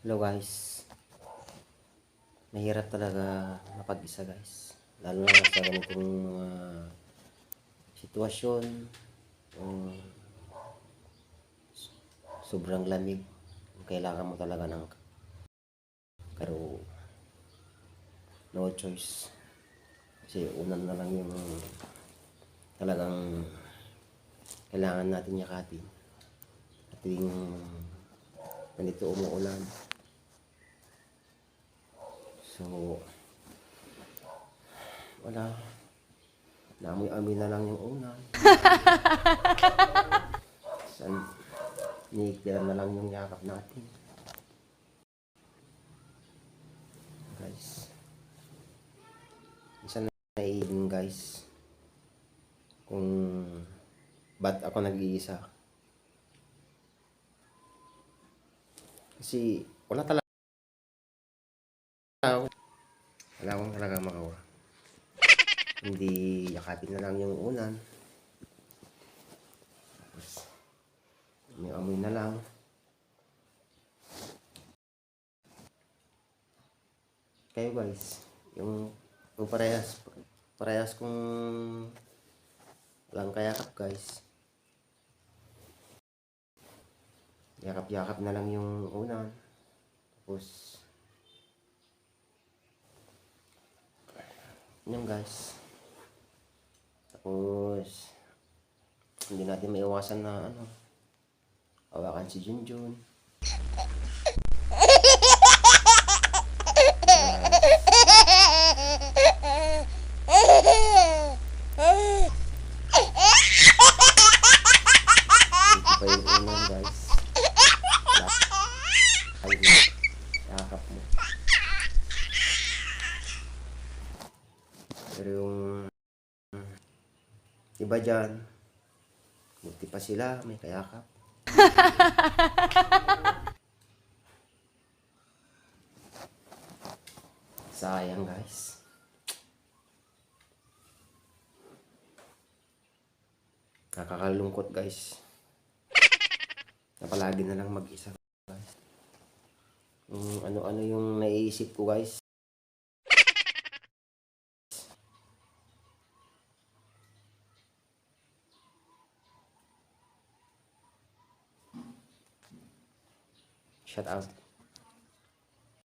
Hello guys, mahirap talaga mapag-isa guys, lalo na sa ganitong sitwasyon. Sobrang lamig, kailangan mo talaga ng pero no choice kasi unan na lang yung talagang kailangan natin yakatin at tuwing ganito umuulan. So wala, naamoy-amoy na lang yung unan. San niikira na lang yung yakap natin guys. Minsan naiibin guys kung ba't ako nag-iisa, kasi wala talaga akong talaga magawa, hindi yakapin na lang yung unan, tapos may amoy na lang. Kayo guys, yung parehas kung walang kayakap guys, yakap-yakap na lang yung unan, tapos yun guys. Tapos hindi natin maiwasan na hawakan si Junjun. Ito pa yung unan guys, yakap mo. Pero yung iba dyan, buti pa sila may kayakap. Sayang guys. Nakakalungkot guys, na palagi na lang mag-isa guys. Ano-ano yung naiisip ko guys. Shout out.